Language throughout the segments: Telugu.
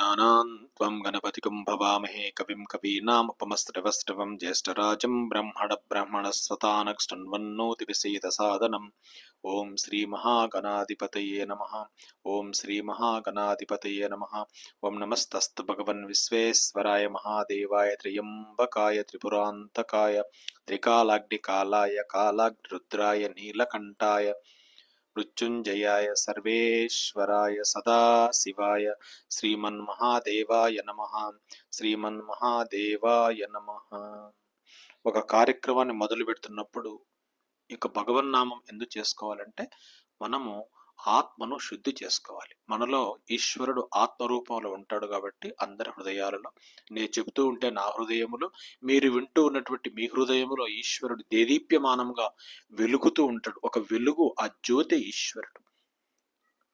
गणानां गणपतिं भवामहे कविं कवीनामुपमस्त्रवस्त्रवं ज्येष्ठराजं ब्रह्मणस्वतानक् ओं श्री महागणाधिपतये नमः। ओं श्री महागणाधिपतये नमः। ओं नमस्तस्तु भगवन् विश्वेश्वराय महादेवाय त्र्यंबकाय त्रिपुरान्तकाय त्रिकालाग्निकालाय कालाग्निरुद्राय नीलकण्ठाय मृत्युंजयाय सर्वेश्वराय सदाशिवाय श्रीमन्महादेवाय नमः। శ్రీమన్మహాదేవాయ నమః. ఒక కార్యక్రమాన్ని మొదలు పెడుతున్నప్పుడు ఇక భగవన్నామం ఎందుకు చేసుకోవాలంటే మనము ఆత్మను శుద్ధి చేసుకోవాలి. మనలో ఈశ్వరుడు ఆత్మరూపంలో ఉంటాడు కాబట్టి అందరి హృదయాలలో నేను చెబుతూ ఉంటే నా హృదయములో, మీరు వింటూ ఉన్నటువంటి మీ హృదయములో ఈశ్వరుడు దేదీప్యమానంగా వెలుగుతూ ఉంటాడు. ఒక వెలుగు, ఆ జ్యోతి ఈశ్వరుడు.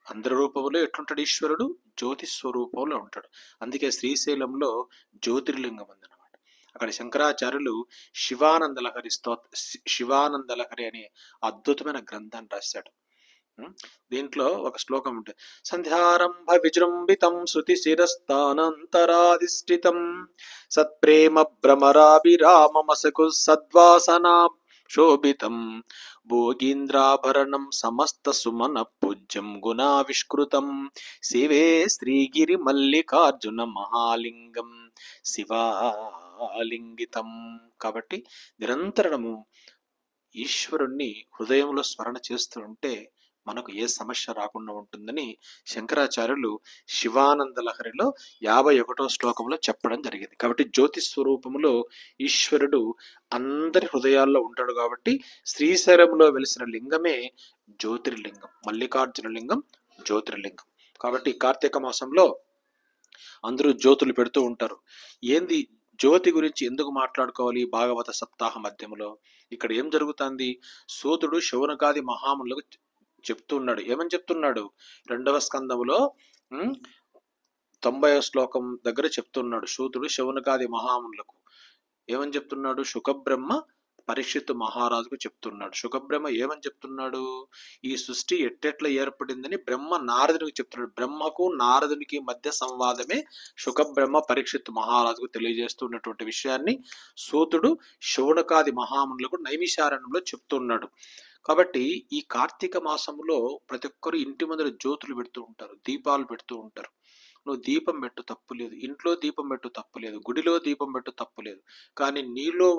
అందరి రూపంలో ఎట్లుంటాడు ఈశ్వరుడు? జ్యోతి స్వరూపంలో ఉంటాడు. అందుకే శ్రీశైలంలో జ్యోతిర్లింగం ఉందన్నమాట. అక్కడ శంకరాచార్యులు శివానందలహరి అనే అద్భుతమైన గ్రంథాన్ని రాశాడు. దీంట్లో ఒక శ్లోకం ఉంటుంది. సంధ్యారంభ విజృంభితం శృతి శిరస్థానంతరాధిష్ఠితం సత్ప్రేమ భ్రమరాభిరామమసకు సద్వాసనా శోభితం భోగీంద్రాభరణం సమస్త సుమన పూజ్యం గుణావిష్కృతం శివే శ్రీగిరి మల్లికార్జున మహాలింగం శివాలింగితం. కాబట్టి నిరంతరము ఈశ్వరుణ్ణి హృదయంలో స్మరణ చేస్తూ ఉంటే మనకు ఏ సమస్య రాకుండా ఉంటుందని శంకరాచార్యులు శివానంద లహరిలో 51వ శ్లోకంలో చెప్పడం జరిగింది. కాబట్టి జ్యోతి స్వరూపములో ఈశ్వరుడు అందరి హృదయాల్లో ఉంటాడు. కాబట్టి శ్రీశైలంలో వెలిసిన లింగమే జ్యోతిర్లింగం, మల్లికార్జున లింగం జ్యోతిర్లింగం. కాబట్టి కార్తీక మాసంలో అందరూ జ్యోతులు పెడుతూ ఉంటారు. ఏంది జ్యోతి గురించి ఎందుకు మాట్లాడుకోవాలి? భాగవత సప్తాహ మధ్యములో ఇక్కడ ఏం జరుగుతుంది? సూతుడు శౌనకాది మహామునులకు చెప్తున్నాడు. ఏమని చెప్తున్నాడు? 2వ స్కందములో 90వ శ్లోకం దగ్గర చెప్తున్నాడు. సూతుడు శౌనకాది మహామునులకు ఏమని చెప్తున్నాడు? శుకబ్రహ్మ పరీక్షిత్తు మహారాజుకు చెప్తున్నాడు. శుకబ్రహ్మ ఏమని చెప్తున్నాడు? ఈ సృష్టి ఎట్టెట్లా ఏర్పడిందని బ్రహ్మ నారదునికి చెప్తున్నాడు. బ్రహ్మకు నారదునికి మధ్య సంవాదమే శుకబ్రహ్మ పరీక్షిత్తు మహారాజుకు తెలియజేస్తున్నటువంటి విషయాన్ని సూతుడు శౌనకాది మహామునులకు నైమిషారణ్యంలో చెప్తున్నాడు. కాబట్టి ఈ కార్తీక మాసంలో ప్రతి ఒక్కరు ఇంటి ముందర జ్యోతులు పెడుతూ ఉంటారు, దీపాలు పెడుతూ ఉంటారు. నువ్వు దీపం పెట్టు తప్పులేదు, ఇంట్లో దీపం పెట్టు తప్పులేదు, గుడిలో దీపం పెట్టు తప్పులేదు. కానీ నీలో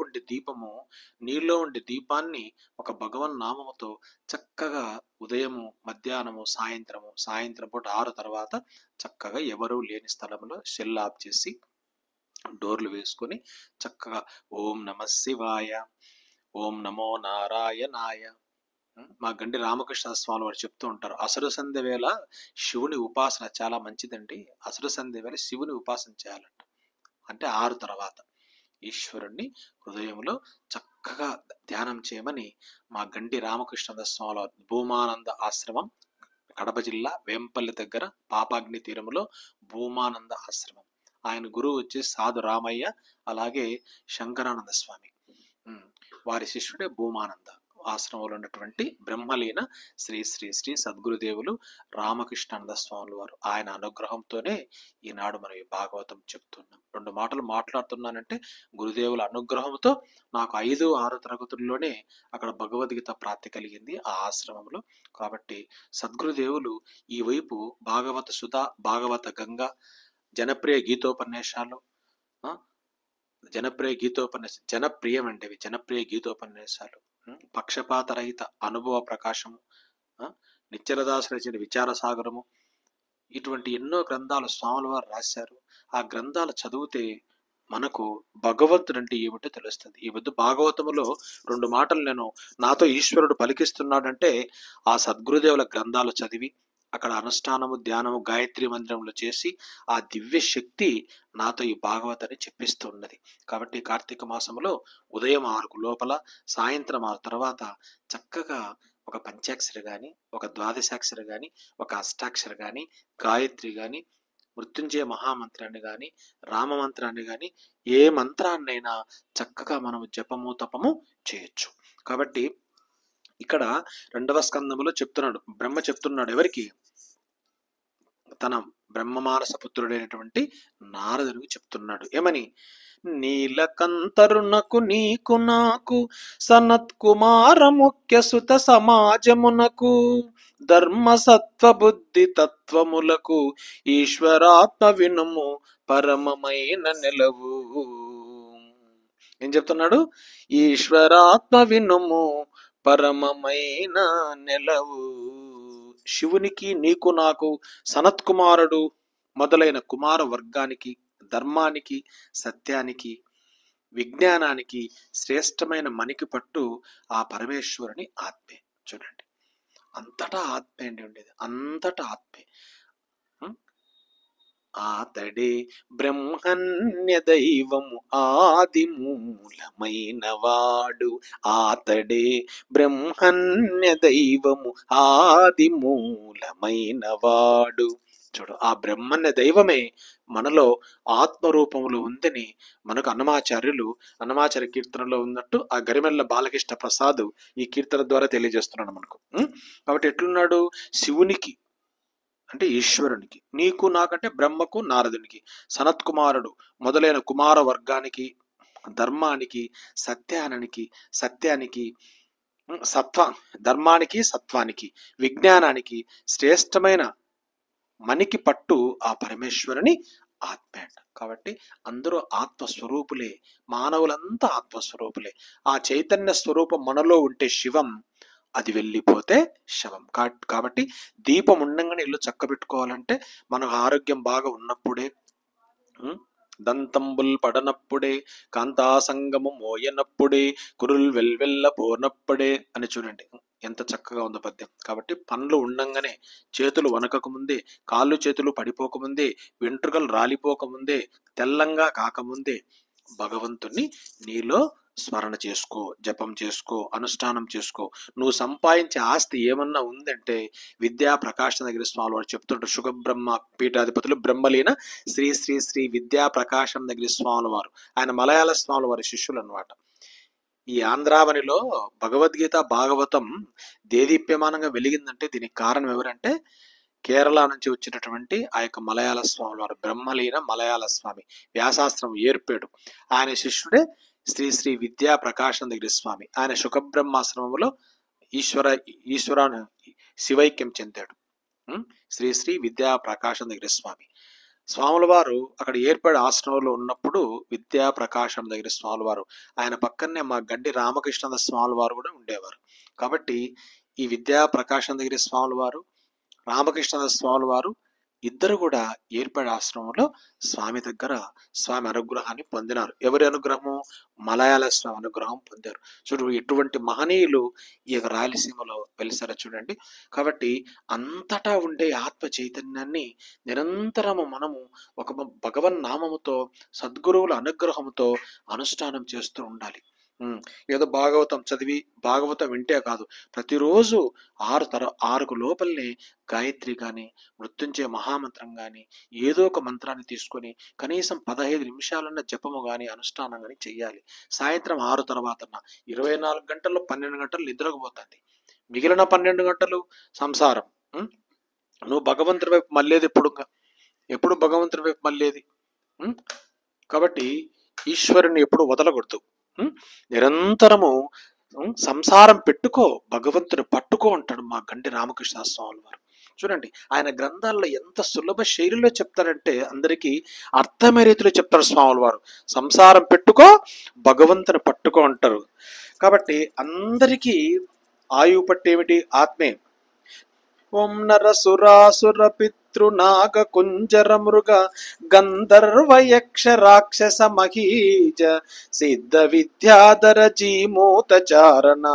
ఉండే దీపాన్ని ఒక భగవన్ నామముతో చక్కగా ఉదయము, మధ్యాహ్నము, సాయంత్రం పూట 6 తర్వాత చక్కగా ఎవరూ లేని స్థలంలో సెల్ ఆఫ్ చేసి డోర్లు వేసుకొని చక్కగా ఓం నమ శివాయ, ఓం నమో నారాయణాయ. మా గండి రామకృష్ణ స్వామి వారు చెప్తూ ఉంటారు, అసుర సంధ్య వేళ శివుని ఉపాసన చాలా మంచిదండి. అసుర సంధ్య వేళ శివుని ఉపాసన చేయాలంట. అంటే 6 తర్వాత ఈశ్వరుణ్ణి హృదయంలో చక్కగా ధ్యానం చేయమని మా గండి రామకృష్ణ స్వామి వారు భూమానంద ఆశ్రమం, కడప జిల్లా వేంపల్లి దగ్గర పాపాగ్ని తీరములో భూమానంద ఆశ్రమం. ఆయన గురువు వచ్చి సాధు రామయ్య, అలాగే శంకరానంద స్వామి, వారి శిష్యుడే భూమానంద. ఆశ్రమంలో ఉన్నటువంటి బ్రహ్మలీన శ్రీ శ్రీ శ్రీ సద్గురుదేవులు రామకృష్ణానంద స్వాములు వారు. ఆయన అనుగ్రహంతోనే ఈనాడు మనం ఈ భాగవతం చెప్తున్నాం. 2 మాటలు మాట్లాడుతున్నానంటే గురుదేవుల అనుగ్రహంతో నాకు 5, 6 తరగతుల్లోనే అక్కడ భగవద్గీత ప్రాప్తి కలిగింది ఆ ఆశ్రమంలో. కాబట్టి సద్గురుదేవులు ఈ వైపు భాగవత సుధా, భాగవత గంగా, జనప్రియ గీతోపన్యాసాలు, జనప్రియ గీతోపన్యాసాలు, పక్షపాతరహిత అనుభవ ప్రకాశము, నిత్యరదాసు రచన విచార సాగరము, ఇటువంటి ఎన్నో గ్రంథాలు స్వాముల వారు రాశారు. ఆ గ్రంథాలు చదివితే మనకు భగవంతుడు అంటే ఏమిటో తెలుస్తుంది. ఈ వద్దు భాగవతములో 2 మాటలు నేను నాతో ఈశ్వరుడు పలికిస్తున్నాడంటే ఆ సద్గురుదేవుల గ్రంథాలు చదివి అక్కడ అనుష్ఠానము, ధ్యానము, గాయత్రి మందిరంలో చేసి ఆ దివ్య శక్తి నాతో ఈ భాగవతాన్ని చెప్పిస్తున్నది. కాబట్టి కార్తీక మాసంలో ఉదయం 6 లోపల, సాయంత్రం 6 తర్వాత చక్కగా ఒక పంచాక్షరి కానీ, ఒక ద్వాదశాక్షరి కానీ, ఒక అష్టాక్షరి కానీ, గాయత్రి కానీ, మృత్యుంజయ మహామంత్రాన్ని కానీ, రామమంత్రాన్ని కానీ, ఏ మంత్రాన్నైనా చక్కగా మనము జపము, తపము చేయొచ్చు. కాబట్టి ఇక్కడ 2వ స్కందములో చెప్తున్నాడు, బ్రహ్మ చెప్తున్నాడు ఎవరికి? తన బ్రహ్మమానస పుత్రుడైనటువంటి నారదునికి చెప్తున్నాడు. ఏమని? నీలకంతరునకు నీకు నాకు సనత్కుమార ముఖ్య సుత సమాజమునకు ధర్మ సత్వ బుద్ధి తత్వములకు ఈశ్వరాత్మ వినుము పరమమైన నెలవు. ఏం చెప్తున్నాడు? ఈశ్వరాత్మ వినుము పరమమైన నెలవు. శివునికి నీకు నాకు సనత్కుమారుడు మొదలైన కుమార వర్గానికి, ధర్మానికి, సత్యానికి, విజ్ఞానానికి శ్రేష్టమైన మనికి పట్టు ఆ పరమేశ్వరుని ఆత్మే. చూడండి, అంతటా ఆత్మే అండి ఉండేది, అంతటా ఆత్మే. ఆతడే బ్రహ్మణ్య దైవము ఆది మూలమైన వాడు. ఆతడే బ్రహ్మణ్య దైవము ఆది మూలమైన వాడు. చూడు, ఆ బ్రహ్మణ్య దైవమే మనలో ఆత్మరూపములు ఉందని మనకు అన్నమాచార్య కీర్తనలో ఉన్నట్టు ఆ గరిమెల్ల బాలకృష్ణ ప్రసాద్ ఈ కీర్తన ద్వారా తెలియజేస్తున్నాడు మనకు. కాబట్టి ఎట్లున్నాడు? శివునికి అంటే ఈశ్వరునికి, నీకు నాకంటే బ్రహ్మకు నారదునికి, సనత్కుమారుడు మొదలైన కుమార వర్గానికి, ధర్మానికి, సత్యానికి ధర్మానికి, సత్వానికి, విజ్ఞానానికి శ్రేష్టమైన మనికి పట్టు ఆ పరమేశ్వరుని ఆత్మే అంట. కాబట్టి అందరూ ఆత్మస్వరూపులే, మానవులంతా ఆత్మస్వరూపులే. ఆ చైతన్య స్వరూపం మనలో ఉంటే శివం, అది వెళ్ళిపోతే శవం. కాబట్టి దీపం ఉండంగానే ఇల్లు చక్కబెట్టుకోవాలంటే మనకు ఆరోగ్యం బాగా ఉన్నప్పుడే, దంతంబుల్ పడనప్పుడే, కాంతాసంగము మోయనప్పుడే, కురుల్ వెల్వెల్ల పోనప్పుడే అని చూడండి ఎంత చక్కగా ఉందో పద్యం. కాబట్టి పనులు ఉండంగానే, చేతులు వనకకముందే, కాళ్ళు చేతులు పడిపోకముందే, వెంట్రుకలు రాలిపోకముందే, తెల్లంగా కాకముందే భగవంతుణ్ణి నీలో స్మరణ చేసుకో, జపం చేసుకో, అనుష్ఠానం చేసుకో. నువ్వు సంపాదించే ఆస్తి ఏమన్నా ఉందంటే విద్యా ప్రకాశనగిరి స్వామి వారు చెప్తుంటారు. సుఖబ్రహ్మ పీఠాధిపతులు బ్రహ్మలీన శ్రీ శ్రీ శ్రీ విద్యా ప్రకాశనగిరి స్వాముల వారు, ఆయన మలయాళ స్వాముల వారి శిష్యులు అన్నమాట. ఈ ఆంధ్రావనిలో భగవద్గీత భాగవతం దేదీప్యమానంగా వెలిగిందంటే దీనికి కారణం ఎవరంటే కేరళ నుంచి వచ్చినటువంటి ఆ యొక్క మలయాళ స్వాముల వారు, బ్రహ్మలీన మలయాళ స్వామి, వ్యాసాస్త్రం ఏర్పాడు. ఆయన శిష్యుడే శ్రీ శ్రీ విద్యా ప్రకాశనగిరి స్వామి. ఆయన సుఖబ్రహ్మాశ్రమంలో ఈశ్వరాను శివైక్యం చెందాడు. శ్రీ శ్రీ విద్యా ప్రకాశనగిరి స్వామి స్వాముల వారు అక్కడ ఏర్పడి ఆశ్రమంలో ఉన్నప్పుడు విద్యా ప్రకాశనగిరి స్వాముల వారు ఆయన పక్కనే మా గడ్డి రామకృష్ణ స్వాముల వారు కూడా ఉండేవారు. కాబట్టి ఈ విద్యా ప్రకాశనగిరి స్వాముల వారు, రామకృష్ణ స్వాముల వారు ఇద్దరు కూడా ఏర్పడి ఆశ్రమంలో స్వామి దగ్గర స్వామి అనుగ్రహాన్ని పొందినారు. ఎవరి అనుగ్రహము? మలయాళ స్వామి అనుగ్రహం పొందారు. చూడు, ఎటువంటి మహనీయులు ఈ యొక్క రాయలసీమలో వెలిసారో చూడండి. కాబట్టి అంతటా ఉండే ఆత్మ చైతన్యాన్ని నిరంతరము మనము ఒక భగవన్ నామముతో, సద్గురువుల అనుగ్రహంతో అనుష్ఠానం చేస్తూ ఉండాలి. ఏదో భాగవతం చదివి భాగవతం వింటే కాదు, ప్రతిరోజు 6 లోపలనే గాయత్రి కానీ, మృత్యుంజయ మహామంత్రం కానీ, ఏదో ఒక మంత్రాన్ని తీసుకొని కనీసం 15 నిమిషాలన్న జపము కానీ, అనుష్ఠానం కానీ చెయ్యాలి. సాయంత్రం 6 తర్వాత 24 గంటల్లో 12 గంటలు నిద్రపోతుంది, మిగిలిన 12 గంటలు సంసారం. నువ్వు భగవంతుడి వైపు మళ్ళేది ఎప్పుడు భగవంతుడి వైపు మళ్ళేది. కాబట్టి ఈశ్వరుని ఎప్పుడు వదలకూడదు. నిరంతరము సంసారం పెట్టుకో, భగవంతుని పట్టుకో అంటాడు మా గండి రామకృష్ణ స్వామి వారు. చూడండి, ఆయన గ్రంథాల్లో ఎంత సులభ శైలిలో చెప్తారంటే అందరికీ అర్థమయ్యే రీతిలో చెప్తారు స్వాముల వారు. సంసారం పెట్టుకో, భగవంతుని పట్టుకో అంటారు. కాబట్టి అందరికీ ఆయువు పట్టేమిటి? ఆత్మే. ఓం నరసురాసుర పితృనాగ కుంజర మృగ గంధర్వ యక్ష రాక్షస మహీజ సిద్ధ విద్యాధర జీమూత చారణ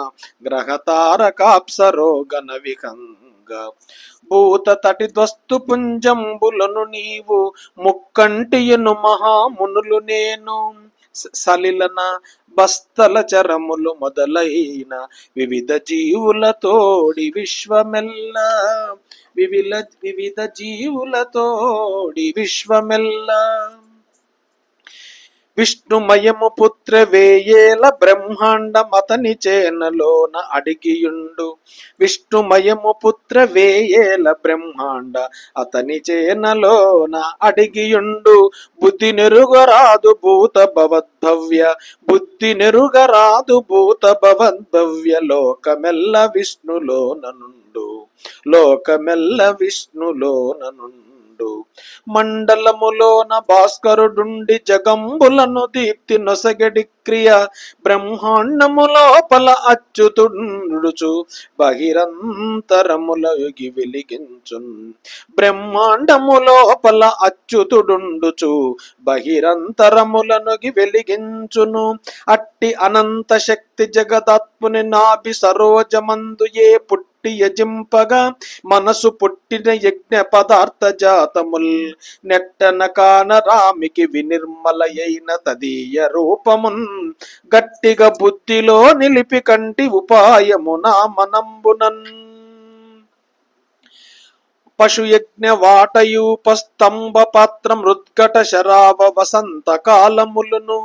గ్రహతారకాప్సరోగణ విహంగ భూత తటిద్వస్తు పుంజంబులను నీవు ముక్కంటియును మహామునులు నేను సలిలన బస్తల చరములు మొదలైన వివిధ జీవులతోడి విశ్వమెల్ల వివిధ జీవులతోడి విశ్వమెల్ల విష్ణుమయము పుత్ర వేయేల బ్రహ్మాండమతని చేనలోన అడిగియుండు. విష్ణుమయము పుత్ర వేయేల బ్రహ్మాండ అతని చేనలోన అడిగియుండు. బుద్ధి నెరుగరాదు భూత భవద్భవ్య, బుద్ధి నెరుగరాదు భూత భవద్భవ్య, లోకమెల్ల విష్ణులోననుండు, లోకమెల్ల విష్ణులోననుండు. మండలములోన భాస్కరుడుండి జగంబులను దీప్తి నొసగడి క్రియ, బ్రహ్మాండములోపల అచ్యుతుండుచు బహిరంతరముల యుగి వెలిగించున్. బ్రహ్మాండములోపల అచ్యుతుడుండుచు బహిరంతరములనుగి వెలిగించును. అట్టి అనంత శక్తి జగదాత్ముని నాభి సరోజమందు ఏ పుట్టి యజింపగా మనసు పుట్టిన యజ్ఞ పదార్థ జాతముల్ నెట్టన కాన రామికి వినిర్మలయైన తదీయ రూపమున్ గట్టిగా బుద్ధిలో నిలిపి కంటి ఉపాయము నా మనంబునన్. పశుయజ్ఞ వాటయూపస్తంభ పాత్రం మృద్ఘట శరావ వసంత కాలములను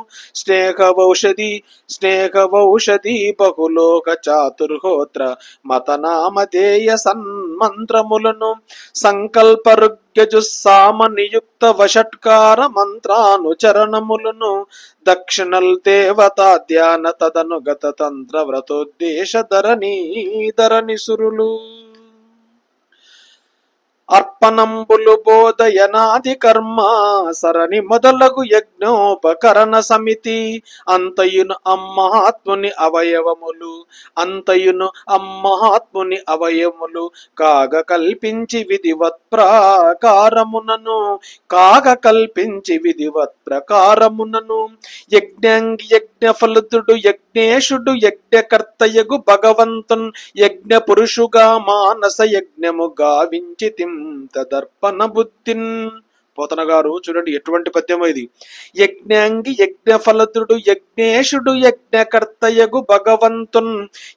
స్నేహవౌషధి బహులోక చాతుర్హోత్ర మతనామధేయ సన్మంత్రములను సంకల్ప ఋగ్యజుస్సామ నియుక్త వషట్కార మంత్రానుచరణములను దక్షిణల్ దేవతా ధ్యాన తదనుగత తంత్ర వ్రతోద్దేశ ధరణి సురులు. అర్పణంబులు బోధయనాది కర్మ సరణి మొదలగు యజ్ఞోపకరణ సమితి అంతయును అమ్మహాత్ముని అవయవములు, అంతయును అమ్మహాత్ముని అవయవములు కాగ కల్పించి విధివత్ ప్రకారమునను, కాగ కల్పించి విధివత్ ప్రకారమునను. యజ్ఞాంగి యజ్ఞ ఫలదుడు యజ్ఞేశుడు యజ్ఞకర్తయగు భగవంతున్ యజ్ఞ పురుషుగా మానస యజ్ఞము గావించితిం తదర్పణ బుద్ధిన్. పోతన గారు చూడండి ఎటువంటి పద్యమో ఇది. యజ్ఞాంగి యజ్ఞ ఫలదుడు యజ్ఞేశుడు యజ్ఞకర్తయగు భగవంతున్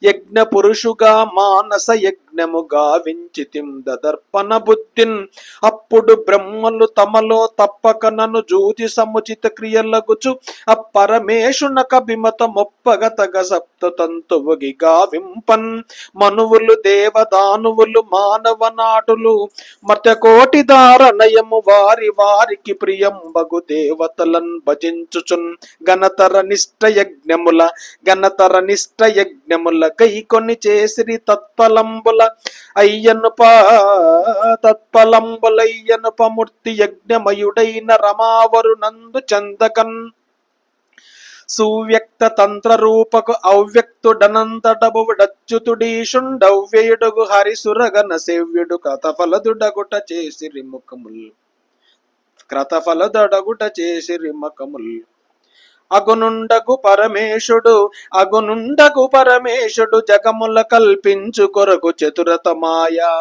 యజ్ఞ పురుషుగా మానస యజ్ఞము గావించితిం దదర్పణ బుద్ధిన్. అప్పుడు బ్రహ్మలు తమలో తప్పక నన్ను జ్యోతి సముచిత క్రియలగుచు అపరమేశునక బిమత మొప్పగతగ సప్త తంతువుగి గావింపన్. మనువులు దేవదానువులు మానవ నాటులు మతకోటి దారణయము వారి వారికి ప్రియంబగు దేవతలన్ భజించుచున్ గణతర నిష్ట యజ్ఞముల, గణతర నిష్ట యజ్ఞముల గైకొని చేసిరి తత్ఫలంబుల అయ్యనుప, తత్ఫలంబులయ్యనుప మూర్తి యజ్ఞమయుడైన రమావరునందు చందకన్. సువ్యక్త తంత్ర రూపకు అవ్యక్తుడనంతటబుడచ్యుతుడీషుండవ్యయుడుగు హరిసురగన సేవ్యుడు కథఫలదుడగుట చేసిరి ముఖముల్, క్రతఫలదొడగుట చేసిరి ముఖముల్. అగునుండగు పరమేశుడు, అగునుండగు పరమేశుడు జగముల కల్పించు కొరకు చతురత మాయా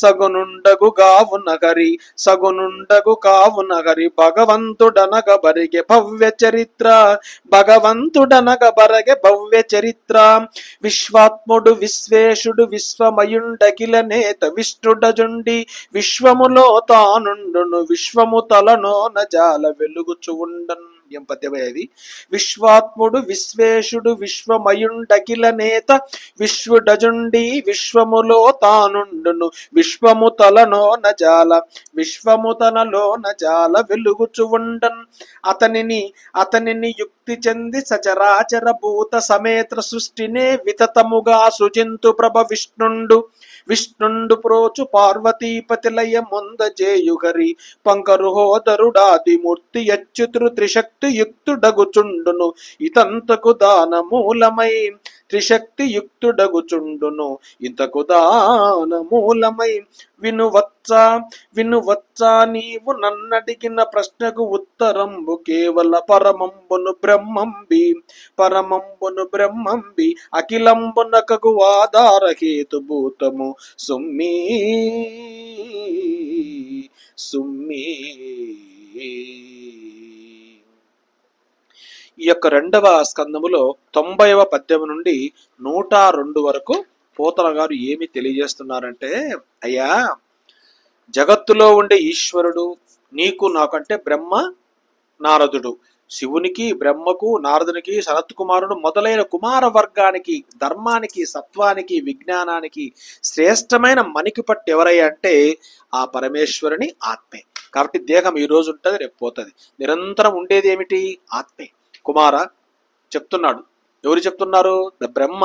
సగునుండగు గావు నగరి, సగునుండగు కావు నగరి భగవంతుడనగ బరిగే భవ్య చరిత్ర, భగవంతుడనగ బరగే భవ్య చరిత్ర. విశ్వాత్ముడు విశ్వేశుడు విశ్వమయుండకిల నేత విష్ణుడజుండి విశ్వములో తానుండును విశ్వము తలనోన జాల వెలుగుచు ఉండన్. ఏం పద్యమయ్యేది? విశ్వాత్ముడు విశ్వేశుడు విశ్వమయుండకిల నేత విశ్వడజుండి విశ్వములో తానుండును విశ్వము తలనోన జాల, విశ్వము తనలోన జాల వెలుగుచు ఉండన్. అతనిని యుక్తి చెంది సచరాచర భూత సమేత్ర సృష్టినే వితతముగా సృజింతు ప్రభ విష్ణుండు. విష్ణుండు ప్రోచు పార్వతీపతిలయ మొందజేయుగరి పంకరు హోదరుడాదిమూర్తి అచ్యుతుడు త్రిశక్తి యుక్తుడగుచుండును ఇతంతకు దాన మూలమై, త్రిశక్తి యుక్తుడగుచుండును ఇంతకు దాన మూలమై. వినువచ్చా వినువచ్చా నీవు నన్నడిగిన ప్రశ్నకు ఉత్తరంబు కేవల పరమంబును బ్రహ్మంబి, పరమంబును బ్రహ్మంబి అఖిలంబునకగు ఆధార హేతుభూతము సుమ్మీ సుమ్మీ. ఈ యొక్క 2వ స్కందములో 90వ పద్యము నుండి 102 వరకు పోతన గారు ఏమి తెలియజేస్తున్నారంటే, అయ్యా జగత్తులో ఉండే ఈశ్వరుడు నీకు నాకంటే బ్రహ్మ నారదుడు శివునికి, బ్రహ్మకు, నారదునికి, సనత్ కుమారుడు మొదలైన కుమార వర్గానికి, ధర్మానికి, సత్వానికి, విజ్ఞానానికి శ్రేష్టమైన మనికి పట్టు ఎవరయ్యా అంటే ఆ పరమేశ్వరుని ఆత్మే. కాబట్టి దేహం ఈ రోజు ఉంటుంది, రేపు పోతుంది. నిరంతరం ఉండేది ఏమిటి? ఆత్మే. కుమార చెప్తున్నాడు. ఎవరు చెప్తున్నారు? బ్రహ్మ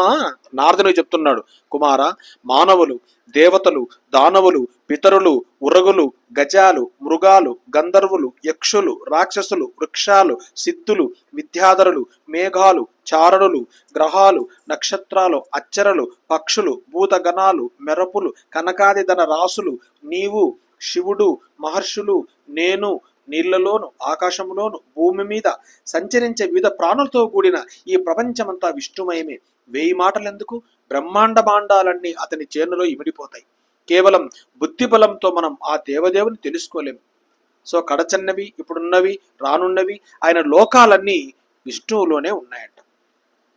నారదునికి చెప్తున్నాడు. కుమార, మానవులు, దేవతలు, దానవులు, పితరులు, ఉరగులు, గజాలు, మృగాలు, గంధర్వులు, యక్షులు, రాక్షసులు, వృక్షాలు, సిద్ధులు, విద్యాధరులు, మేఘాలు, చారణులు, గ్రహాలు, నక్షత్రాలు, అచ్చరలు, పక్షులు, భూతగణాలు, మెరపులు, కనకాది ధన రాసులు, నీవు, శివుడు, మహర్షులు, నేను, నీళ్లలోను, ఆకాశంలోను, భూమి మీద సంచరించే వివిధ ప్రాణులతో కూడిన ఈ ప్రపంచమంతా విష్ణుమయమే. 1000 మాటలెందుకు? బ్రహ్మాండ భాండాలన్నీ అతని చేనులో ఇమిడిపోతాయి. కేవలం బుద్ధి బలంతో మనం ఆ దేవదేవుని తెలుసుకోలేము. సో కడచన్నవి, ఇప్పుడున్నవి, రానున్నవి ఆయన లోకాలన్నీ విష్ణువులోనే ఉన్నాయంట.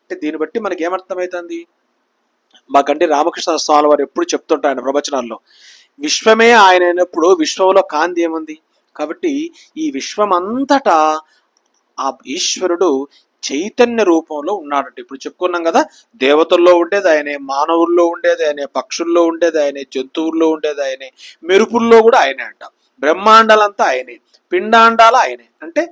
అంటే దీన్ని బట్టి మనకి ఏమర్థమవుతుంది? మాకంటే రామకృష్ణ స్వామి వారు ఎప్పుడు చెప్తుంటారు ఆయన ప్రవచనాల్లో, విశ్వమే ఆయన అయినప్పుడు విశ్వంలో కాంతి ఏముంది? కాబట్టి ఈ విశ్వమంతటా ఆ ఈశ్వరుడు చైతన్య రూపంలో ఉన్నాడంట. ఇప్పుడు చెప్పుకున్నాం కదా, దేవతల్లో ఉండేది ఆయనే, మానవుల్లో ఉండేది ఆయనే, పక్షుల్లో ఉండేది ఆయనే, జంతువుల్లో ఉండేది ఆయనే, మెరుపుల్లో కూడా ఆయనే అంట. బ్రహ్మాండాలంతా ఆయనే, పిండాండాల ఆయనే. అంటే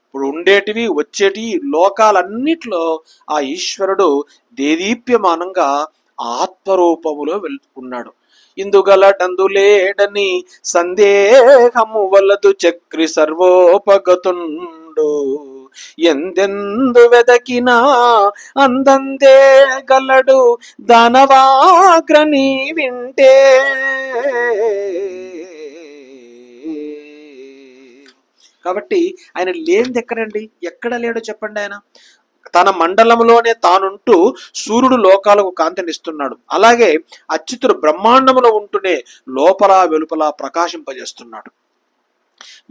ఇప్పుడు ఉండేటివి, వచ్చేటివి, లోకాలన్నిట్లో ఆ ఈశ్వరుడు దేదీప్యమానంగా ఆత్మరూపములో ఉన్నాడు. ఇందుగలడందులేడని సందేహము వలదు చక్రి సర్వోపగతుండు, ఎందెందు వెదకినా అందందే గలడు దానవాగ్రని వింటే. కాబట్టి ఆయన లేనిది ఎక్కడండి? ఎక్కడ లేడో చెప్పండి. ఆయన తన మండలంలోనే తానుంటూ సూర్యుడు లోకాలకు కాంతినిస్తున్నాడు. అలాగే అచ్యుతుడు బ్రహ్మాండములో ఉంటూనే లోపల వెలుపల ప్రకాశింపజేస్తున్నాడు.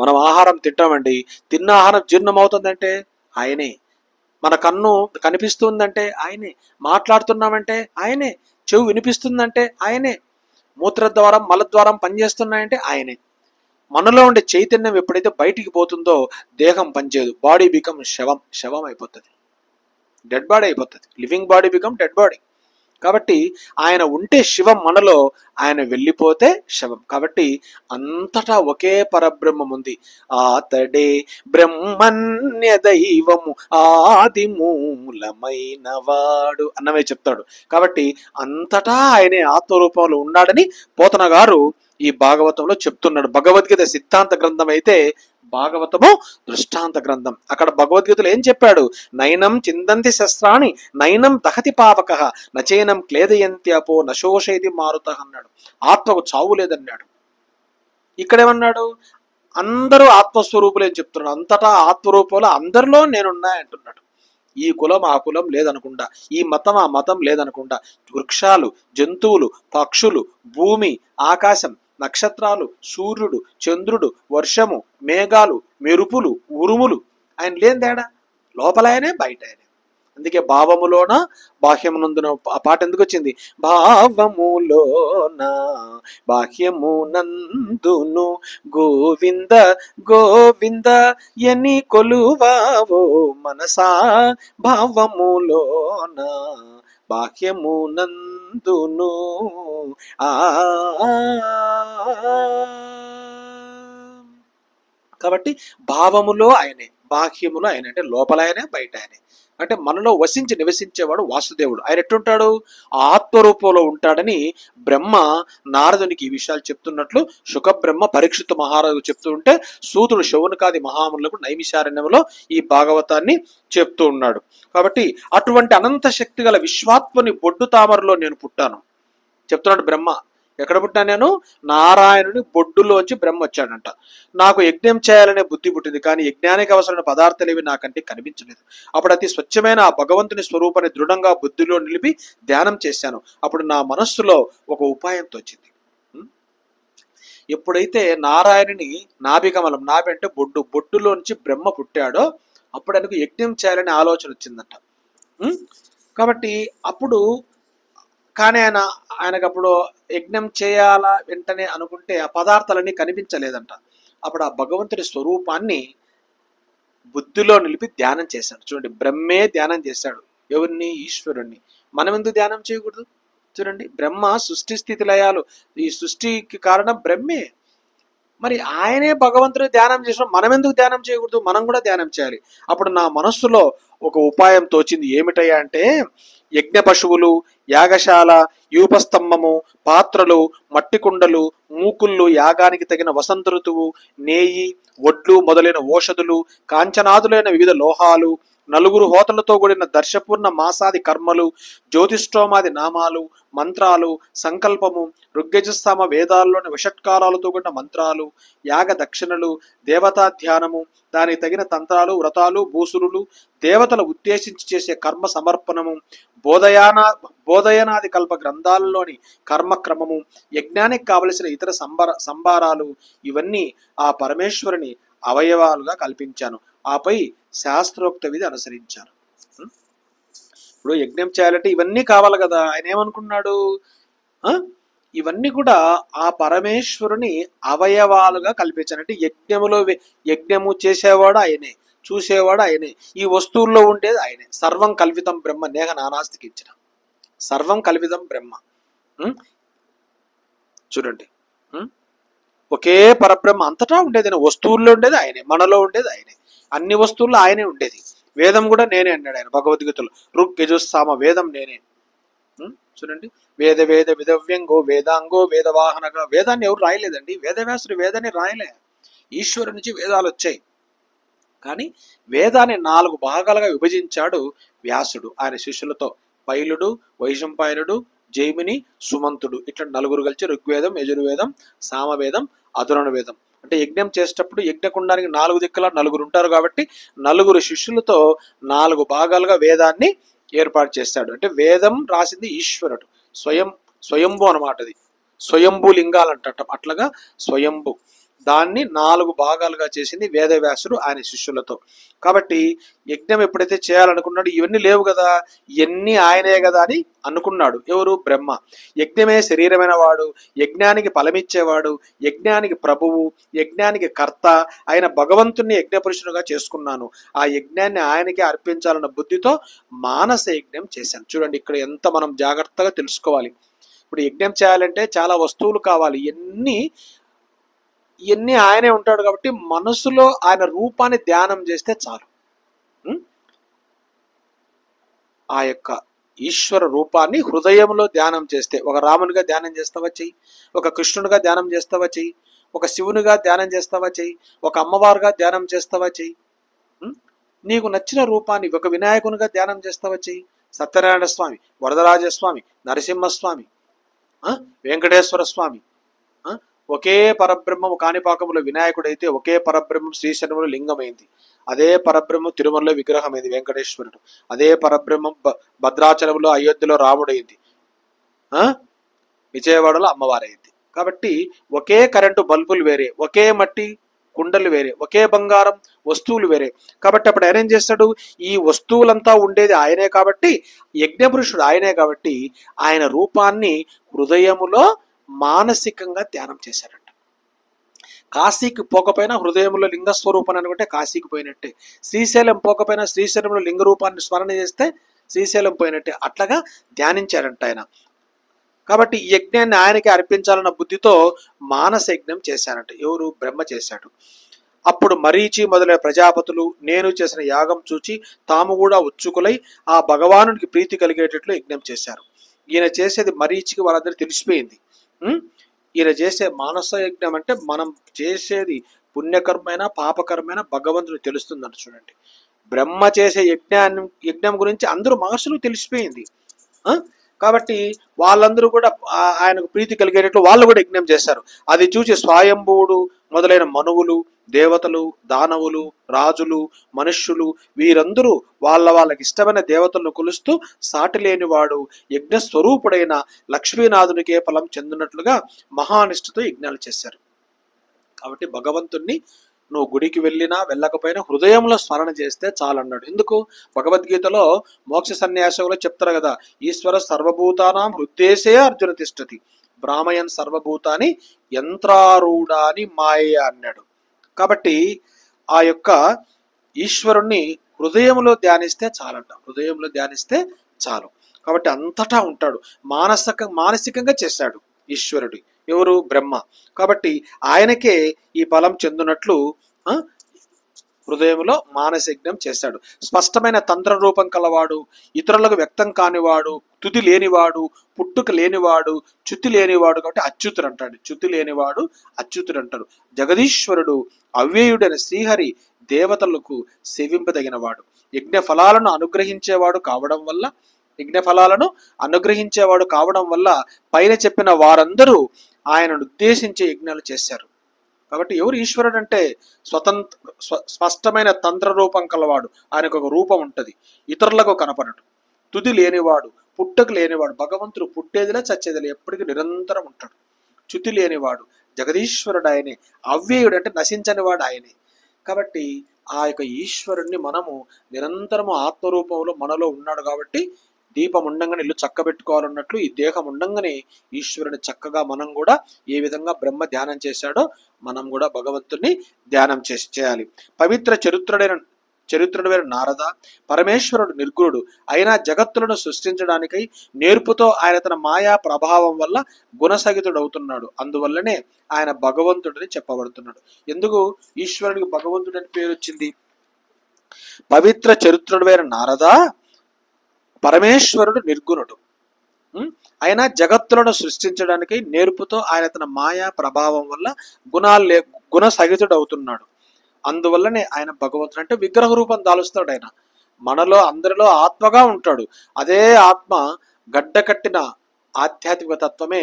మనం ఆహారం తింటామండి, తిన్న ఆహారం జీర్ణమవుతుందంటే ఆయనే. మన కన్ను కనిపిస్తుందంటే ఆయనే. మాట్లాడుతున్నామంటే ఆయనే. చెవు వినిపిస్తుందంటే ఆయనే. మూత్రద్వారం, మలద్వారం పనిచేస్తున్నాయంటే ఆయనే. మనలో ఉండే చైతన్యం ఎప్పుడైతే బయటికి పోతుందో దేహం పనిచేయదు. బాడీ బికమ్ శవం అయిపోతుంది, డెడ్ బాడీ అయిపోతుంది. Living body become dead body. కాబట్టి ఆయన ఉంటే శివం మనలో, ఆయన వెళ్ళిపోతే శవం. కాబట్టి అంతటా ఒకే పరబ్రహ్మం ఉంది. ఆతడే బ్రహ్మణ్య దైవము ఆది మూలమైన వాడు అన్నమే చెప్తాడు. కాబట్టి అంతటా ఆయనే ఆత్మరూపంలో ఉన్నాడని పోతన గారు ఈ భాగవతంలో చెప్తున్నాడు. భగవద్గీత సిద్ధాంత గ్రంథం అయితే భాగవతము దృష్టాంత గ్రంథం. అక్కడ భగవద్గీతలో ఏం చెప్పాడు? నైనం చిందంతి శస్త్రాన్ని నైనం దహతి పావక నచైనం క్లేదయంత్యపో నశోషైతి మారుత అన్నాడు. ఆత్మకు చావు లేదన్నాడు. ఇక్కడేమన్నాడు? అందరూ ఆత్మస్వరూపులే అని చెప్తున్నాడు. అంతటా ఆత్మరూపంలో అందరిలో నేనున్నా అంటున్నాడు. ఈ కులం ఆ కులం లేదనుకుండా, ఈ మతం ఆ మతం లేదనుకుండా, వృక్షాలు, జంతువులు, పక్షులు, భూమి, ఆకాశం, నక్షత్రాలు, సూర్యుడు, చంద్రుడు, వర్షము, మేఘాలు, మెరుపులు, ఉరుములు, ఆయన లేని తేడా. లోపల ఆయనే, బయట ఆయనే. అందుకే భావములోన బాహ్యమునందున ఆ పాట ఎందుకు వచ్చింది? భావములోన బాహ్యమునందును గోవింద గోవింద ఎని కొలువావో మనసా, భావములోన బాహ్యమునందును ఆ. కాబట్టి భావములో ఆయనే, బాహ్యములో ఆయన, అంటే లోపల ఆయనే, బయట ఆయనే. అంటే మనలో వసించి నివసించేవాడు వాసుదేవుడు. ఆయన ఎట్టుంటాడు? ఆత్మరూపంలో ఉంటాడని బ్రహ్మ నారదునికి ఈ విషయాలు చెప్తున్నట్లు శుకబ్రహ్మ పరీక్షితు మహారాజు చెప్తూ ఉంటే సూతుడు శౌనకాది మహామునులకు నైమిషారణ్యంలో ఈ భాగవతాన్ని చెప్తూ ఉన్నాడు. కాబట్టి అటువంటి అనంత శక్తి గల విశ్వాత్మని బొడ్డు తామరలో నేను పుట్టాను చెప్తున్నాడు బ్రహ్మ. ఎక్కడ పుట్టా? నేను నారాయణుని బొడ్డులోంచి బ్రహ్మ వచ్చాడంట. నాకు యజ్ఞం చేయాలనే బుద్ధి పుట్టింది, కానీ యజ్ఞానికి అవసరమైన పదార్థాలు ఏవి నాకంటే కనిపించలేదు. అప్పుడు అతి స్వచ్ఛమైన ఆ భగవంతుని స్వరూపాన్ని దృఢంగా బుద్ధిలో నిలిపి ధ్యానం చేశాను. అప్పుడు నా మనస్సులో ఒక ఉపాయంతో వచ్చింది. ఎప్పుడైతే నారాయణుని నాభికమలం, నాభి అంటే బొడ్డు, బొడ్డులోంచి బ్రహ్మ పుట్టాడో అప్పుడు ఆయనకు యజ్ఞం చేయాలనే ఆలోచన వచ్చిందంట. కాబట్టి అప్పుడు కానీ ఆయనకు అప్పుడు యజ్ఞం చేయాలా వెంటనే అనుకుంటే ఆ పదార్థాలన్నీ కనిపించలేదంట. అప్పుడు ఆ భగవంతుడి స్వరూపాన్ని బుద్ధిలో నిలిపి ధ్యానం చేశాడు. చూడండి, బ్రహ్మే ధ్యానం చేశాడు ఎవరిని? ఈశ్వరుణ్ణి. మనం ఎందుకు ధ్యానం చేయకూడదు? చూడండి, బ్రహ్మ సృష్టి స్థితి లయాలు, ఈ సృష్టికి కారణం బ్రహ్మే. మరి ఆయనే భగవంతుడు ధ్యానం చేసిన మనం ఎందుకు ధ్యానం చేయకూడదు? మనం కూడా ధ్యానం చేయాలి. అప్పుడు నా మనస్సులో ఒక ఉపాయం తోచింది. ఏమిటయ్యా అంటే, యజ్ఞ పశువులు, యాగశాల, యూపస్తంభము, పాత్రలు, మట్టి కుండలు, మూకుళ్ళు, యాగానికి తగిన వసంత ఋతువు, నేయి, ఒడ్లు మొదలైన ఓషధులు, కాంచనాదులైన వివిధ లోహాలు, నలుగురు హోతలతో కూడిన దర్శపూర్ణ మాసాది కర్మలు, జ్యోతిష్ఠోమాది నామాలు, మంత్రాలు, సంకల్పము, ఋగ్యజుస్సామ వేదాల్లోని విషట్కారాలతో కూడిన మంత్రాలు, యాగ దక్షిణలు, దేవతా ధ్యానము, దానికి తగిన తంత్రాలు, వ్రతాలు, భూసురులు, దేవతల ఉద్దేశించి చేసే కర్మ సమర్పణము, బోధయనాది కల్ప గ్రంథాలలోని కర్మక్రమము, యజ్ఞానికి కావలసిన ఇతర సంభారాలు, ఇవన్నీ ఆ పరమేశ్వరుని అవయవాలుగా కల్పించాను. ఆపై శాస్త్రోక్త విధి అనుసరించాను. ఇప్పుడు యజ్ఞం చేయాలంటే ఇవన్నీ కావాలి కదా. ఆయన ఏమనుకున్నాడు? ఇవన్నీ కూడా ఆ పరమేశ్వరుని అవయవాలుగా కల్పించాను. అంటే యజ్ఞము చేసేవాడు ఆయనే, చూసేవాడు ఆయనే, ఈ వస్తువుల్లో ఉండేది ఆయనే. సర్వం కల్పితం బ్రహ్మ నేహ నానాస్తికించిన. సర్వం కల్పితం బ్రహ్మ. చూడండి, ఒకే పరబ్రహ్మ అంతటా ఉండేది. వస్తువుల్లో ఉండేది ఆయనే, మనలో ఉండేది ఆయనే, అన్ని వస్తువుల్లో ఆయనే ఉండేది. వేదం కూడా నేనే అన్నాడు ఆయన భగవద్గీతలో. ఋక్ యజుస్సామ వేదం నేనే. చూడండి, వేద వేద విదవ్యంగో వేదాంగో వేదవాహనగా. వేదాన్ని ఎవరు రాయలేదండి, వేదవ్యాసుడు వేదాన్ని రాయలే. ఈశ్వరు నుంచి వేదాలు వచ్చాయి. కానీ వేదాన్ని 4 భాగాలుగా విభజించాడు వ్యాసుడు ఆయన శిష్యులతో. పైలుడు, వైశంపాయనుడు, జైమిని, సుమంతుడు, ఇట్లా 4 కలిసి ఋగ్వేదం, యజుర్వేదం, సామవేదం, అధురణ వేదం. అంటే యజ్ఞం చేసేటప్పుడు యజ్ఞకుండానికి 4 దిక్కుల 4 ఉంటారు కాబట్టి 4 శిష్యులతో 4 భాగాలుగా వేదాన్ని ఏర్పాటు చేశాడు. అంటే వేదం రాసింది ఈశ్వరుడు, స్వయంభు అనమాట. అది స్వయంభూ లింగాలు అంటాం. అట్లాగా స్వయంభు దాన్ని 4 భాగాలుగా చేసింది వేదవ్యాసుడు ఆయన శిష్యులతో. కాబట్టి యజ్ఞం ఎప్పుడైతే చేయాలనుకున్నాడు, ఇవన్నీ లేవు కదా, ఇవన్నీ ఆయనే కదా అని అనుకున్నాడు. ఎవరు? బ్రహ్మ. యజ్ఞమే శరీరమైన వాడు, యజ్ఞానికి ఫలమిచ్చేవాడు, యజ్ఞానికి ప్రభువు, యజ్ఞానికి కర్త ఆయన భగవంతుణ్ణి యజ్ఞపురుషునిగా చేసుకున్నాను. ఆ యజ్ఞాన్ని ఆయనకే అర్పించాలన్న బుద్ధితో మానస యజ్ఞం చేశాను. చూడండి, ఇక్కడ ఎంత మనం జాగ్రత్తగా తెలుసుకోవాలి. ఇప్పుడు యజ్ఞం చేయాలంటే చాలా వస్తువులు కావాలి. ఇవన్నీ ఆయనే ఉంటాడు కాబట్టి మనసులో ఆయన రూపాన్ని ధ్యానం చేస్తే చాలు. ఆ యొక్క ఈశ్వర రూపాన్ని హృదయంలో ధ్యానం చేస్తే, ఒక రామునిగా ధ్యానం చేస్తావా చెయ్యి, ఒక కృష్ణునిగా ధ్యానం చేస్తావా చెయ్యి, ఒక శివునిగా ధ్యానం చేస్తావా చెయ్యి, ఒక అమ్మవారుగా ధ్యానం చేస్తావా చెయ్యి, నీకు నచ్చిన రూపాన్ని ఒక వినాయకునిగా ధ్యానం చేస్తావా చెయ్యి, సత్యనారాయణ స్వామి, వరదరాజస్వామి, నరసింహస్వామి, వెంకటేశ్వర స్వామి, ఒకే పరబ్రహ్మము కాణిపాకములో వినాయకుడైతే ఒకే పరబ్రహ్మం శ్రీశైలంలో లింగమైంది. అదే పరబ్రహ్మం తిరుమలలో విగ్రహమైంది వెంకటేశ్వరుడు. అదే పరబ్రహ్మం భద్రాచలంలో అయోధ్యలో రాముడైంది, విజయవాడలో అమ్మవారైంది. కాబట్టి ఒకే కరెంటు బల్బులు వేరే, ఒకే మట్టి కుండలు వేరే, ఒకే బంగారం వస్తువులు వేరే. కాబట్టి అప్పుడు ఆయన ఏం చేస్తాడు? ఈ వస్తువులంతా ఉండేది ఆయనే కాబట్టి, యజ్ఞపురుషుడు ఆయనే కాబట్టి ఆయన రూపాన్ని హృదయములో మానసికంగా ధ్యానం చేశారంట. కాశీకి పోకపోయినా హృదయంలో లింగస్వరూపాన్ని అనుకుంటే కాశీకి పోయినట్టే, శ్రీశైలం పోకపోయినా శ్రీశైలంలో లింగ రూపాన్ని స్మరణ చేస్తే శ్రీశైలం పోయినట్టే. అట్లాగా ధ్యానించారంట ఆయన. కాబట్టి ఈ యజ్ఞాన్ని ఆయనకి అర్పించాలన్న బుద్ధితో మానస యజ్ఞం చేశారంట. ఎవరు? బ్రహ్మ చేశాడు. అప్పుడు మరీచి మొదలైన ప్రజాపతులు నేను చేసిన యాగం చూచి తాము కూడా ఉత్సుకులై ఆ భగవానుడికి ప్రీతి కలిగేటట్లు యజ్ఞం చేశారు. ఈయన చేసేది మరీచికి వాళ్ళందరికీ తెలిసిపోయింది. ఈయన చేసే మానస యజ్ఞం అంటే మనం చేసేది పుణ్యకర్మైనా పాపకర్మైనా భగవంతుడు తెలుస్తుందంట. చూడండి, బ్రహ్మ చేసే యజ్ఞం గురించి అందరూ మహర్షులకు తెలిసిపోయింది. కాబట్టి వాళ్ళందరూ కూడా ఆయనకు ప్రీతి కలిగేటట్లు వాళ్ళు కూడా యజ్ఞం చేశారు. అది చూసి స్వయంభువుడు మొదలైన మనువులు, దేవతలు, దానవులు, రాజులు, మనుష్యులు వీరందరూ వాళ్ళకి ఇష్టమైన దేవతలను కొలుస్తూ సాటి లేనివాడు యజ్ఞస్వరూపుడైన లక్ష్మీనాథునికే ఫలం చెందినట్లుగా మహానిష్ఠతో యజ్ఞాలు చేశారు. కాబట్టి భగవంతుణ్ణి నువ్వు గుడికి వెళ్ళినా వెళ్ళకపోయినా హృదయంలో స్మరణ చేస్తే చాలన్నాడు. ఎందుకు? భగవద్గీతలో మోక్ష సన్యాసంలో చెప్తారు కదా, ఈశ్వర సర్వభూతానాం హృద్దేశే అర్జున తిష్టతి బ్రాహ్మయన్ సర్వభూతాని యంత్రారూఢాని మాయ అన్నాడు. కాబట్టి ఆ యొక్క ఈశ్వరుణ్ణి హృదయంలో ధ్యానిస్తే చాలంట, హృదయంలో ధ్యానిస్తే చాలు. కాబట్టి అంతటా ఉంటాడు. మానసికంగా చేశాడు ఈశ్వరుడు ఎవరు? బ్రహ్మ. కాబట్టి ఆయనకే ఈ ఫలం చెందునట్లు హృదయంలో మానసయజ్ఞం చేశాడు. స్పష్టమైన తంత్ర రూపం కలవాడు, ఇతరులకు వ్యక్తం కానివాడు, తుది లేనివాడు, పుట్టుక లేనివాడు, చ్యుతి లేనివాడు, కాబట్టి అచ్యుతుడు అంటాడు. చ్యుతి లేనివాడు అచ్యుతుడు అంటాడు. జగదీశ్వరుడు అవ్యయుడైన శ్రీహరి దేవతలకు సేవింపదగినవాడు. యజ్ఞ ఫలాలను అనుగ్రహించేవాడు కావడం వల్ల పైన చెప్పిన వారందరూ ఆయనను ఉద్దేశించే యజ్ఞాలు చేశారు. కాబట్టి ఎవరు ఈశ్వరుడు అంటే స్పష్టమైన తంత్ర రూపం కలవాడు. ఆయనకు ఒక రూపం ఉంటుంది, ఇతరులకు కనపడడు, తుది లేనివాడు, పుట్టకు లేనివాడు. భగవంతుడు పుట్టేదిలా చచ్చేదిలా ఎప్పటికీ నిరంతరం ఉంటాడు. చ్యుతి లేనివాడు జగదీశ్వరుడు ఆయనే. అవ్యయుడు అంటే నశించని వాడు ఆయనే. కాబట్టి ఆ యొక్క ఈశ్వరుణ్ణి మనము నిరంతరము ఆత్మరూపంలో మనలో ఉన్నాడు. కాబట్టి దీపం ఉండంగానే ఇల్లు చక్కబెట్టుకోవాలన్నట్లు ఈ దేహం ఉండంగానే ఈశ్వరుని చక్కగా మనం కూడా ఏ విధంగా బ్రహ్మ ధ్యానం చేశాడో మనం కూడా భగవంతుని ధ్యానం చేయాలి. పవిత్ర చరిత్రుడైన నారద పరమేశ్వరుడు నిర్గుణుడు అయినా జగత్తులను సృష్టించడానికై నేర్పుతో ఆయన తన మాయా ప్రభావం వల్ల గుణసహితుడు అవుతున్నాడు. అందువల్లనే ఆయన భగవంతుడని చెప్పబడుతున్నాడు. ఎందుకు ఈశ్వరుడికి భగవంతుడని పేరు వచ్చింది? పవిత్ర చరిత్రుడైన నారద పరమేశ్వరుడు నిర్గుణుడు అయినా జగత్తులను సృష్టించడానికి నేర్పుతో ఆయన తన మాయా ప్రభావం వల్ల గుణసహితుడు అవుతున్నాడు. అందువల్లనే ఆయన భగవంతుడు. అంటే విగ్రహ రూపం దాలుస్తాడు. ఆయన మనలో అందరిలో ఆత్మగా ఉంటాడు. అదే ఆత్మ గడ్డకట్టిన ఆధ్యాత్మిక తత్వమే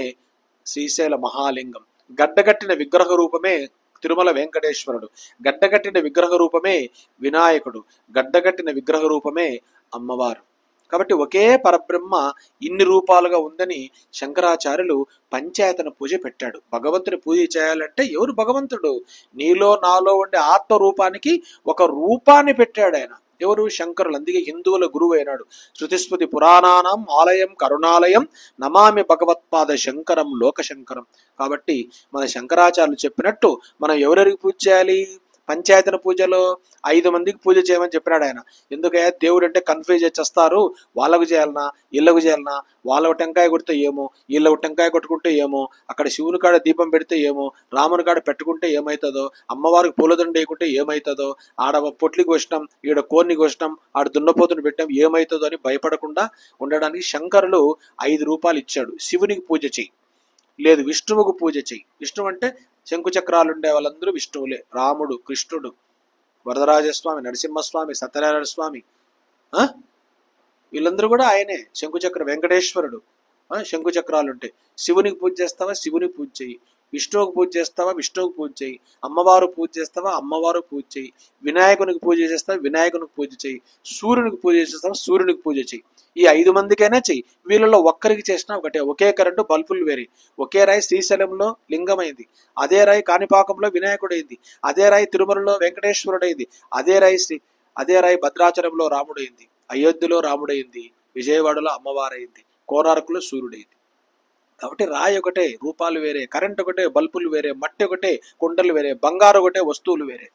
శ్రీశైల మహాలింగం. గడ్డకట్టిన విగ్రహ రూపమే తిరుమల వెంకటేశ్వరుడు. గడ్డకట్టిన విగ్రహ రూపమే వినాయకుడు. గడ్డకట్టిన విగ్రహ రూపమే అమ్మవారు. కాబట్టి ఒకే పరబ్రహ్మ ఇన్ని రూపాలుగా ఉందని శంకరాచార్యులు పంచాయతన పూజ పెట్టాడు. భగవంతుని పూజ చేయాలంటే ఎవరు భగవంతుడు? నీలో నాలో ఉండే ఆత్మరూపానికి ఒక రూపాన్ని పెట్టాడు ఆయన. ఎవరు? శంకరులు. అందుకే హిందువుల గురువు అయినాడు. శృతిస్మృతి పురాణానం ఆలయం కరుణాలయం నమామి భగవత్పాద శంకరం లోకశంకరం. కాబట్టి మన శంకరాచార్యులు చెప్పినట్టు మనం ఎవరెవరికి పూజ చేయాలి? పంచాయతన పూజలో 5 మందికి పూజ చేయమని చెప్పినాడు ఆయన. ఎందుకంటే దేవుడు అంటే కన్ఫ్యూజ్ చేస్తారు. వాళ్ళకు చేయాలన్నా ఇళ్ళకు చేయాలన్నా, వాళ్ళకు టెంకాయ కొడితే ఏమో, వీళ్ళకు టెంకాయ కొట్టుకుంటే ఏమో, అక్కడ శివుని కాడ దీపం పెడితే ఏమో, రాముని కాడ పెట్టుకుంటే ఏమవుతుందో, అమ్మవారికి పూలదండ వేయకుంటే ఏమవుతుందో, ఆడ పొట్లి కోసినాం, ఈడ కోరిని కోసినాం, ఆడ దున్నపోతుని పెట్టాం ఏమవుతుందో అని భయపడకుండా ఉండడానికి శంకరులు 5 రూపాయలు ఇచ్చాడు. శివునికి పూజ చెయ్యి, లేదు విష్ణువుకు పూజ చెయ్యి. విష్ణువు అంటే శంకుచక్రాలు ఉండే వాళ్ళందరూ విష్ణువులే. రాముడు, కృష్ణుడు, వరదరాజస్వామి, నరసింహస్వామి, సత్యనారాయణ స్వామి, వీళ్ళందరూ కూడా ఆయనే. శంకుచక్ర వెంకటేశ్వరుడు. శంకుచక్రాలు ఉంటాయి. శివునికి పూజ చేస్తావా? శివునికి పూజ చేయి. విష్ణువుకు పూజ చేస్తావా? విష్ణువుకు పూజ చేయి. అమ్మవారు పూజ చేస్తావా? అమ్మవారు పూజ చేయి. వినాయకునికి పూజ చేస్తావా? వినాయకునికి పూజ చేయి. సూర్యునికి పూజ చేస్తావా? సూర్యునికి పూజ చేయి. ఈ 5 మందికైనా చెయ్యి. వీళ్ళలో ఒక్కరికి చేసినా ఒకటే. ఒకే కరెంటు బల్బులు వేరే. ఒకే రాయి శ్రీశైలంలో లింగమైంది, అదే రాయి కాణిపాకంలో వినాయకుడైంది, అదే రాయి తిరుమలలో వెంకటేశ్వరుడైంది, అదే రాయి భద్రాచలంలో రాముడైంది, అయోధ్యలో రాముడైంది, విజయవాడలో అమ్మవారైంది, కోనార్కులో సూర్యుడైంది. కాబట్టి రాయి ఒకటే, రూపాలు వేరే, కరెంట్ ఒకటే, బల్బులు వేరే, మట్టి ఒకటే, కుండలు వేరే, బంగారు ఒకటే, వస్తువులు వేరే.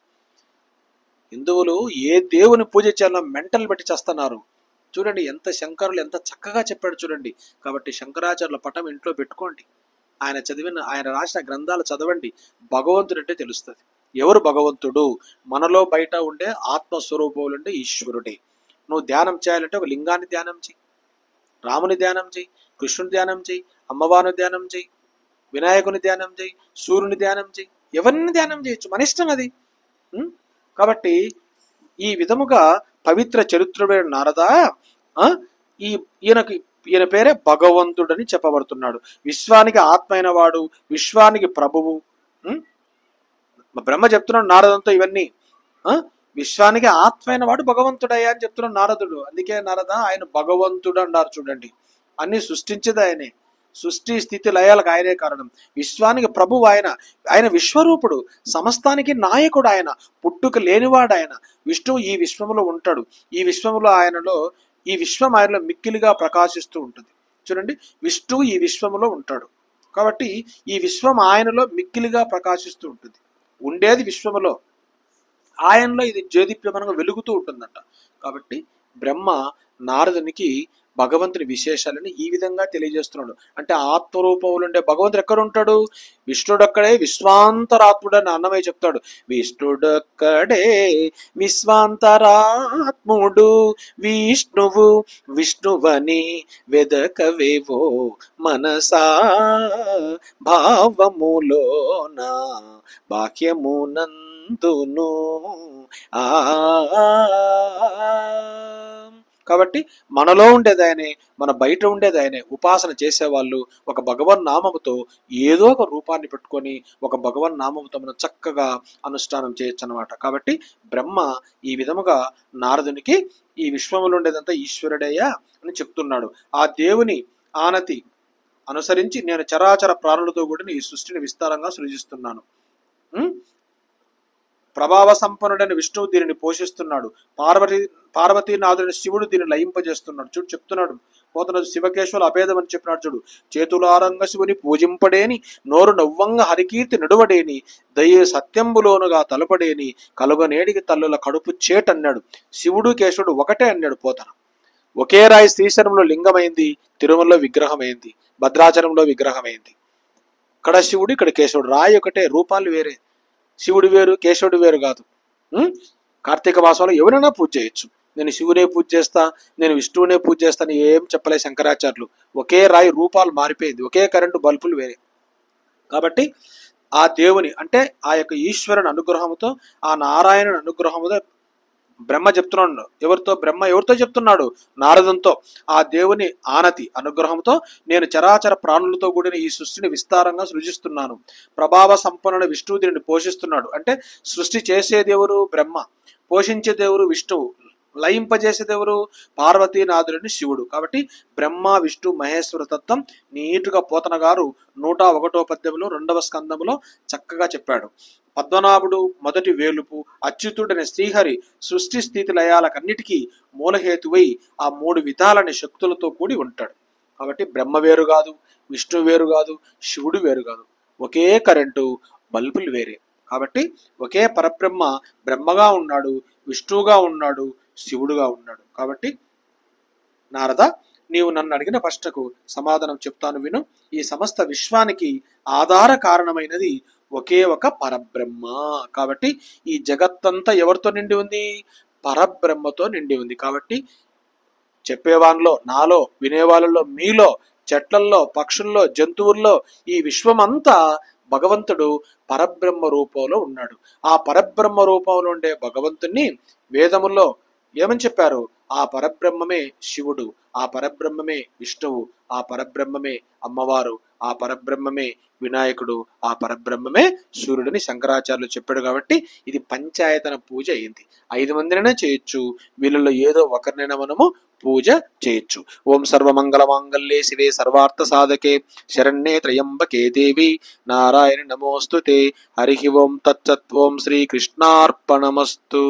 హిందువులు ఏ దేవుని పూజ చేయాలో మెంటల్ పెట్టి చేస్తున్నారు. చూడండి ఎంత శంకరులు ఎంత చక్కగా చెప్పాడు చూడండి. కాబట్టి శంకరాచార్యుల పటం ఇంట్లో పెట్టుకోండి. ఆయన రాసిన గ్రంథాలు చదవండి. భగవంతుడు అంటే తెలుస్తుంది. ఎవరు భగవంతుడు? మనలో బయట ఉండే ఆత్మస్వరూపంలో ఉండే ఈశ్వరుడే. నువ్వు ధ్యానం చేయాలంటే ఒక లింగాన్ని ధ్యానం చేయి, రాముని ధ్యానం చేయి, కృష్ణుని ధ్యానం చేయి, అమ్మవారిని ధ్యానం చేయి, వినాయకుని ధ్యానం చేయి, సూర్యుని ధ్యానం చేయి, ఎవరిని ధ్యానం చేయొచ్చు, మన ఇష్టం అది. కాబట్టి ఈ విధముగా పవిత్ర చరిత్రుడైన నారద ఈయన పేరే భగవంతుడని చెప్పబడుతున్నాడు. విశ్వానికి ఆత్మ అయిన వాడు, విశ్వానికి ప్రభువు. బ్రహ్మ చెప్తున్నాడు నారదంతో ఇవన్నీ. విశ్వానికి ఆత్మ అయిన వాడు భగవంతుడయ్యా అని చెప్తున్నాడు నారదుడు. అందుకే నారద ఆయన భగవంతుడు అన్నారు చూడండి. అన్ని సృష్టించేది ఆయనే. సృష్టి స్థితి లయాలకు ఆయనే కారణం. విశ్వానికి ప్రభువు ఆయన విశ్వరూపుడు, సమస్తానికి నాయకుడు ఆయన, పుట్టుక లేనివాడు ఆయన. విష్ణువు ఈ విశ్వములో ఉంటాడు. ఈ విశ్వం ఆయనలో మిక్కిలిగా ప్రకాశిస్తూ ఉంటుంది. చూడండి, విష్ణువు ఈ విశ్వములో ఉంటాడు కాబట్టి ఈ విశ్వం ఆయనలో మిక్కిలిగా ప్రకాశిస్తూ ఉంటుంది. ఉండేది విశ్వములో, ఆయనలో ఇది జ్యోతిప్యమానంగా వెలుగుతూ ఉంటుందంట. కాబట్టి బ్రహ్మ నారదునికి భగవంతుని విశేషాలని ఈ విధంగా తెలియజేస్తున్నాడు. అంటే ఆత్మరూపంలో ఉండే భగవంతుడు ఎక్కడ ఉంటాడు? విష్ణుడొక్కడే విశ్వాంతరాత్ముడు అని అన్నమయ్య చెప్తాడు. విష్ణుడొక్కడే విశ్వాంతరాత్ముడు, విష్ణువు విష్ణువని వెదకవేవో మనసా, భావములోన బాహ్యమునందును ఆ. కాబట్టి మనలో ఉండేది ఆయనే, మన బయట ఉండేది ఆయనే. ఉపాసన చేసేవాళ్ళు ఒక భగవన్ నామముతో ఏదో ఒక రూపాన్ని పెట్టుకొని ఒక భగవన్ నామముతో మనం చక్కగా అనుష్ఠానం చేయొచ్చు అనమాట. కాబట్టి బ్రహ్మ ఈ విధముగా నారదునికి ఈ విశ్వములో ఉండేదంతా ఈశ్వరుడయ్యా అని చెప్తున్నాడు. ఆ దేవుని ఆనతి అనుసరించి నేను చరాచర ప్రాణులతో కూడిన ఈ సృష్టిని విస్తారంగా సృజిస్తున్నాను. ప్రభావ సంపన్నుడైన విష్ణువు దీనిని పోషిస్తున్నాడు. పార్వతీనాథుడైన శివుడు దీన్ని లయింపజేస్తున్నాడు. చూడు చెప్తున్నాడు పోతున్న శివకేశ్వరుల అభేదం అని చెప్పినాడు. చూడు, చేతులారంగ శివుని పూజింపడేని, నోరు నవ్వంగ హరికీర్తి నడువడేని, దయ్య సత్యంబులోనుగా తలపడేని, కలుగనేడికి తల్లుల కడుపు చేటన్నాడు. శివుడు కేశవుడు ఒకటే అన్నాడు పోతన. ఒకే రాయి శ్రీశైలంలో లింగమైంది, తిరుమలలో విగ్రహమైంది, భద్రాచలంలో విగ్రహమైంది. ఇక్కడ శివుడు ఇక్కడ కేశవుడు, రాయి ఒకటే, రూపాలు వేరే. శివుడు వేరు, కేశవుడు వేరు కాదు. కార్తీక మాసంలో ఎవరైనా పూజ చేయొచ్చు. నేను శివునే పూజ చేస్తా, నేను విష్ణువునే పూజ చేస్తాను ఏం చెప్పలే శంకరాచార్యులు. ఒకే రాయి, రూపాలు మారిపోయింది, ఒకే కరెంటు బల్బులు వేరే. కాబట్టి ఆ దేవుని అంటే ఆ యొక్క ఈశ్వరుని అనుగ్రహంతో, ఆ నారాయణుని అనుగ్రహముతో బ్రహ్మ చెప్తున్నాడు. బ్రహ్మ ఎవరితో చెప్తున్నాడు? నారదంతో. ఆ దేవుని ఆనతి అనుగ్రహంతో నేను చరాచర ప్రాణులతో కూడిన ఈ సృష్టిని విస్తారంగా సృజిస్తున్నాను. ప్రభావ సంపన్నుడు విష్ణువు దీనిని పోషిస్తున్నాడు. అంటే సృష్టి చేసేదేవరు? బ్రహ్మ. పోషించే దేవుడు విష్ణువు. లయింపజేసేదెవరు? పార్వతీనాథుడిని శివుడు. కాబట్టి బ్రహ్మ విష్ణు మహేశ్వర తత్వం నీటుగా పోతన గారు 101వ పద్యంలో 2వ స్కందములో చక్కగా చెప్పాడు. పద్మనాభుడు మొదటి వేలుపు, అచ్యుతుడైన శ్రీహరి సృష్టి స్థితి లయాలకన్నిటికీ మూలహేతువై ఆ 3 విధాలని శక్తులతో కూడి ఉంటాడు. కాబట్టి బ్రహ్మ వేరు కాదు, విష్ణు వేరు కాదు, శివుడు వేరు కాదు, ఒకే కరెంటు, బల్బులు వేరే. కాబట్టి ఒకే పరబ్రహ్మ బ్రహ్మగా ఉన్నాడు, విష్ణువుగా ఉన్నాడు, శివుడుగా ఉన్నాడు. కాబట్టి నారద, నీవు నన్ను అడిగిన ప్రశ్నకు సమాధానం చెప్తాను విను. ఈ సమస్త విశ్వానికి ఆధార కారణమైనది ఒకే ఒక పరబ్రహ్మ. కాబట్టి ఈ జగత్తంతా ఎవరితో నిండి ఉంది? పరబ్రహ్మతో నిండి ఉంది. కాబట్టి చెప్పేవాళ్ళలో, నాలో, వినేవాళ్ళలో, మీలో, చెట్లల్లో, పక్షుల్లో, జంతువుల్లో ఈ విశ్వమంతా భగవంతుడు పరబ్రహ్మ రూపంలో ఉన్నాడు. ఆ పరబ్రహ్మ రూపంలో ఉండే భగవంతుణ్ణి వేదముల్లో ఏమని చెప్పారు? ఆ పరబ్రహ్మమే శివుడు, ఆ పరబ్రహ్మమే విష్ణువు, ఆ పరబ్రహ్మమే అమ్మవారు, ఆ పరబ్రహ్మమే వినాయకుడు, ఆ పరబ్రహ్మమే సూర్యుడిని శంకరాచార్యులు చెప్పాడు. కాబట్టి ఇది పంచాయతన పూజ అయింది. 5 మందినైనా చేయొచ్చు, వీళ్ళలో ఏదో ఒకరినైనా మనము పూజ చేయొచ్చు. ఓం సర్వమంగళ మాంగళ్యే శివే సర్వార్థ సాధకే శరణ్యే త్రయంబకే దేవి నారాయణ నమోస్తుతే. హరి ఓం తత్సత్. ఓం శ్రీ కృష్ణార్పణమస్తు.